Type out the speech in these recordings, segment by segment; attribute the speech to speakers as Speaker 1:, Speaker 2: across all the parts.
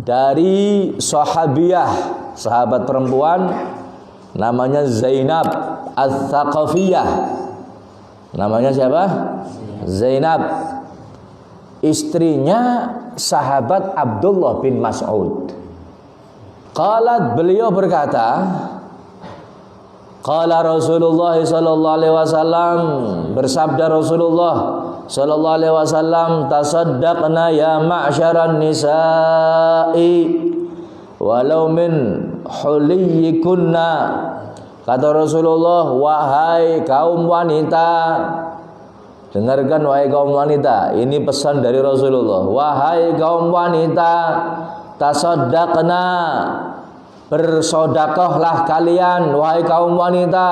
Speaker 1: dari sahabiyah, sahabat perempuan namanya Zainab Ats-Tsaqafiyah. Namanya siapa? Zainab, istrinya sahabat Abdullah bin Mas'ud. Qalat, beliau berkata, qala Rasulullah sallallahu alaihi wasallam, bersabda Rasulullah sallallahu alaihi wasallam, tasaddaqna ya ma'syaran nisa'i walau min huliyikunna. Kata Rasulullah, wahai kaum wanita, dengarkan wahai kaum wanita, ini pesan dari Rasulullah. Wahai kaum wanita, tasaddaqna, bersedekahlah kalian wahai kaum wanita,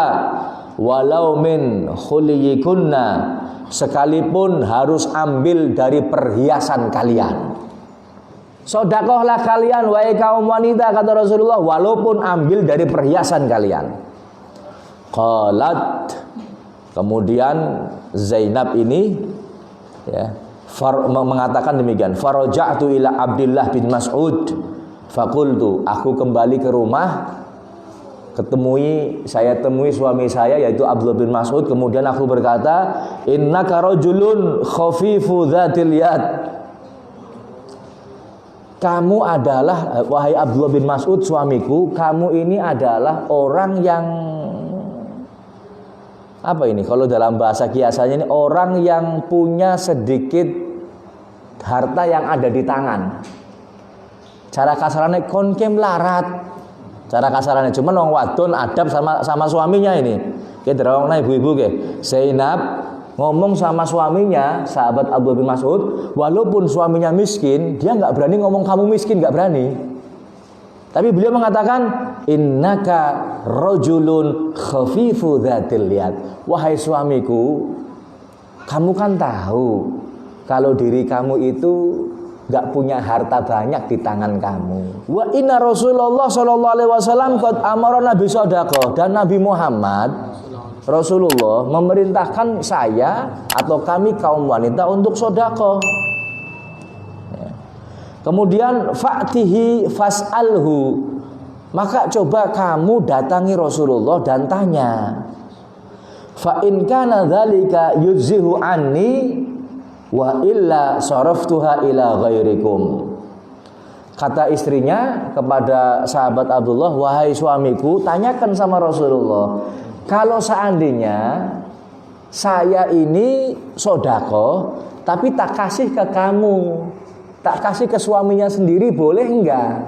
Speaker 1: walau min khuliyikunna, sekalipun harus ambil dari perhiasan kalian. Sedekahlah kalian wahai kaum wanita, kata Rasulullah, walaupun ambil dari perhiasan kalian. Qalat, kemudian Zainab ini ya, mengatakan demikian. Faraja'tu ila Abdullah bin Mas'ud faqultu, aku kembali ke rumah, saya temui suami saya yaitu Abdullah bin Mas'ud. Kemudian aku berkata, innaka rajulun khafifu dzatil yad. Kamu adalah, wahai Abdullah bin Mas'ud suamiku, kamu ini adalah orang yang apa ini? Kalau dalam bahasa kiasannya ini orang yang punya sedikit harta yang ada di tangan. Cara kasarannya konkem larat. Cara kasarannya cuman wong wadon adab sama suaminya ini. Kita rawang ibu-ibu ke. Zainab ngomong sama suaminya, sahabat Abdullah bin Mas'ud, walaupun suaminya miskin, dia nggak berani ngomong kamu miskin, nggak berani. Tapi beliau mengatakan, innaka rajulun khafifu dzatil yad. Wahai suamiku, kamu kan tahu kalau diri kamu itu gak punya harta banyak di tangan kamu. Wa inna Rasulullah sallallahu alaihi wasallam qad amarna bi shadaqah, dan Nabi Muhammad Rasulullah memerintahkan saya atau kami kaum wanita untuk sedekah. Kemudian fa'tihi fas'alhu, maka coba kamu datangi Rasulullah dan tanya, fa in kana dzalika yujzihu anni wa illa saraftuha ila ghairikum. Kata istrinya kepada sahabat Abdullah, wahai suamiku, tanyakan sama Rasulullah, kalau seandainya saya ini sedekah tapi tak kasih ke kamu, tak kasih ke suaminya sendiri, boleh enggak?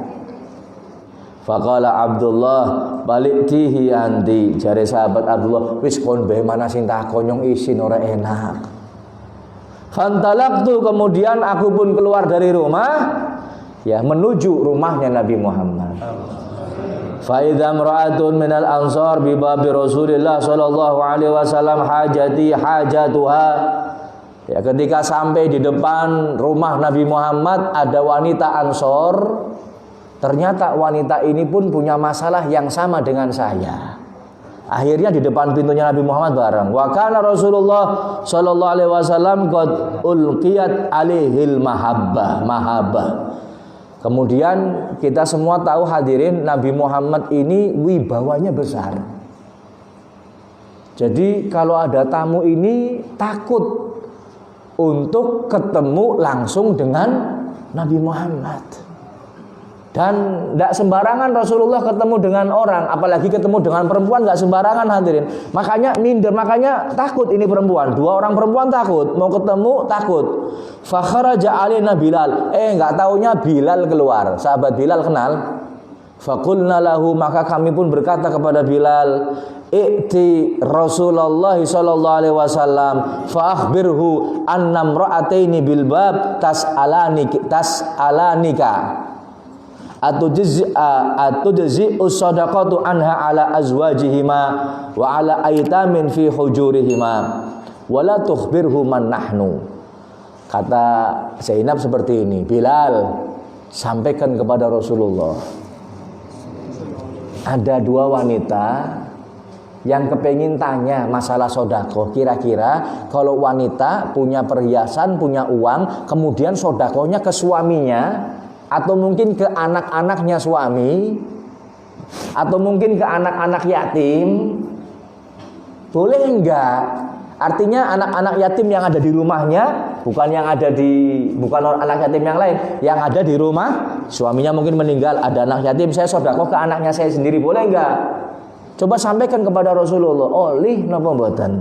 Speaker 1: Faqala Abdullah, baliktihi anti. Jare sahabat Abdullah, wis kon bae mana sing takon nyong isin ora enak. Fantalaqtu, kemudian aku pun keluar dari rumah ya menuju rumahnya Nabi Muhammad. Fa idza imra'atun minal ansar bi babi Rasulillah sallallahu alaihi wasallam hajatuha. Ya, ketika sampai di depan rumah Nabi Muhammad ada wanita Ansor. Ternyata wanita ini pun punya masalah yang sama dengan saya. Akhirnya di depan pintunya Nabi Muhammad bareng. Wa kana Rasulullah sallallahu alaihi wasallam qad ulqiyat alaihil mahabbah. Kemudian kita semua tahu hadirin, Nabi Muhammad ini wibawanya besar. Jadi kalau ada tamu ini takut untuk ketemu langsung dengan Nabi Muhammad. Dan tidak sembarangan Rasulullah ketemu dengan orang, apalagi ketemu dengan perempuan, nggak sembarangan hadirin. Makanya minder, makanya takut ini perempuan. Dua orang perempuan takut, mau ketemu takut. Fakharaja alaina Bilal. Nggak taunya Bilal keluar. Sahabat Bilal kenal. Faqulna lahu, maka kami pun berkata kepada Bilal, i'ti Rasulullah sallallahu alaihi wasallam fa akhbirhu anna imra'ataini bil bab tas'alanika atujzi'u sadaqatu anha ala azwajihima wa ala aitamin fi hujurihima wa la tukhbirhu man nahnu. Kata Zainab seperti ini, Bilal, sampaikan kepada Rasulullah, ada dua wanita yang kepengin tanya masalah sedekah. Kira-kira kalau wanita punya perhiasan, punya uang, kemudian sedekahnya ke suaminya, atau mungkin ke anak-anaknya suami, atau mungkin ke anak-anak yatim, boleh enggak? Artinya anak-anak yatim yang ada di rumahnya, bukan anak yatim yang lain, yang ada di rumah, suaminya mungkin meninggal, ada anak yatim, saya sedekah ke anaknya saya sendiri, boleh enggak? Coba sampaikan kepada Rasulullah, oleh napa mboten?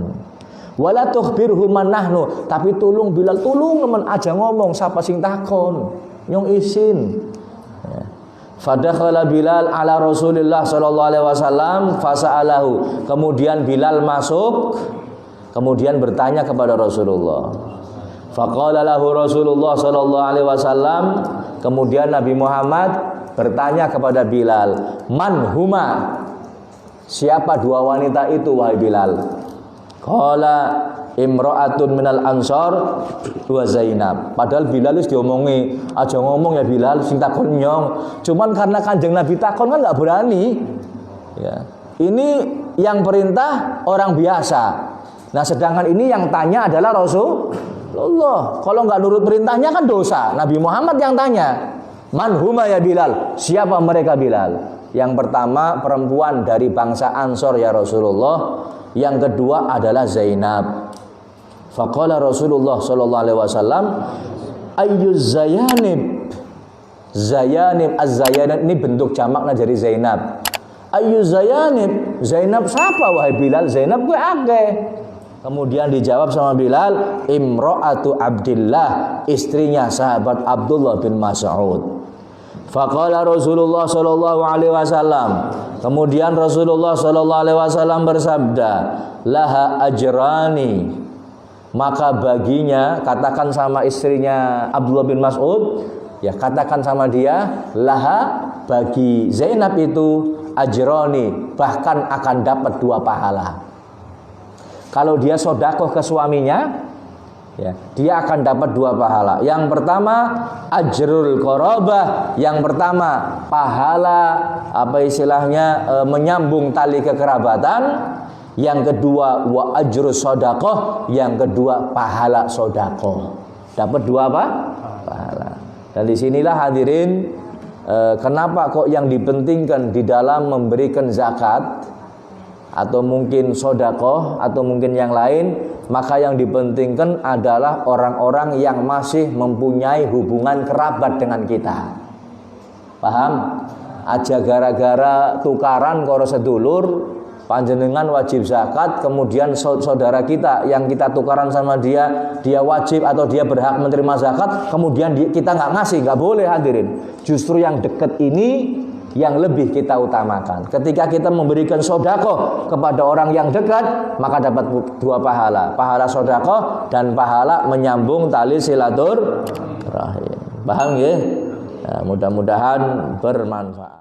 Speaker 1: Wala tukhbirhu man nahnu, tapi tulung Bilal, tulung nemen aja ngomong sapa sing takon, nyong isin. Fadakhala Bilal ala Rasulillah sallallahu alaihi wasallam fasa'alahu. Kemudian Bilal masuk, kemudian bertanya kepada Rasulullah. Faqala lahu Rasulullah sallallahu alaihi wasallam, kemudian Nabi Muhammad bertanya kepada Bilal, "Man huma?" Siapa dua wanita itu wahai Bilal? Qala imra'atun minal ansor wa Zainab. Padahal Bilal wis diomongi, aja ngomong ya Bilal sing takon nyong. Cuman karena Kanjeng Nabi takon kan enggak berani. Ya. Ini yang perintah orang biasa. Nah, sedangkan ini yang tanya adalah Rasulullah. Kalau enggak nurut perintahnya kan dosa. Nabi Muhammad yang tanya. Man huma ya Bilal? Siapa mereka Bilal? Yang pertama perempuan dari bangsa Ansor ya Rasulullah. Yang kedua adalah Zainab. Faqala Rasulullah sallallahu alaihi wasallam, ayyuz zayanib. Zayanib, az-zayanib ini bentuk jamakna dari Zainab. Ayyuz zayanib, Zainab siapa wahai Bilal? Zainab gue akeh. Kemudian dijawab sama Bilal, imra'atu Abdillah, istrinya sahabat Abdullah bin Mas'ud. Faqala Rasulullah sallallahu alaihi wasallam. Kemudian Rasulullah sallallahu alaihi wasallam bersabda, laha ajrani. Maka baginya, katakan sama istrinya Abdullah bin Mas'ud, ya katakan sama dia, laha, bagi Zainab itu ajrani, bahkan akan dapat 2 pahala. Kalau dia sedekah ke suaminya, ya, dia akan dapat 2 pahala. Yang pertama ajrul qarabah, yang pertama pahala menyambung tali kekerabatan. Yang kedua wa ajrus shadaqah, yang kedua pahala sedekah. Dapat 2 apa? Pahala. Dan disinilah hadirin, kenapa kok yang dipentingkan di dalam memberikan zakat atau mungkin sedekah atau mungkin yang lain, maka yang dipentingkan adalah orang-orang yang masih mempunyai hubungan kerabat dengan kita. Paham? Aja gara-gara tukaran karo sedulur panjenengan wajib zakat, kemudian saudara kita yang kita tukaran sama dia, dia wajib atau dia berhak menerima zakat, kemudian kita nggak ngasih, nggak boleh hadirin. Justru yang dekat ini yang lebih kita utamakan. Ketika kita memberikan sedekah kepada orang yang dekat, maka dapat 2 pahala, pahala sedekah dan pahala menyambung tali silaturahim. Paham ya? Nah, mudah-mudahan bermanfaat.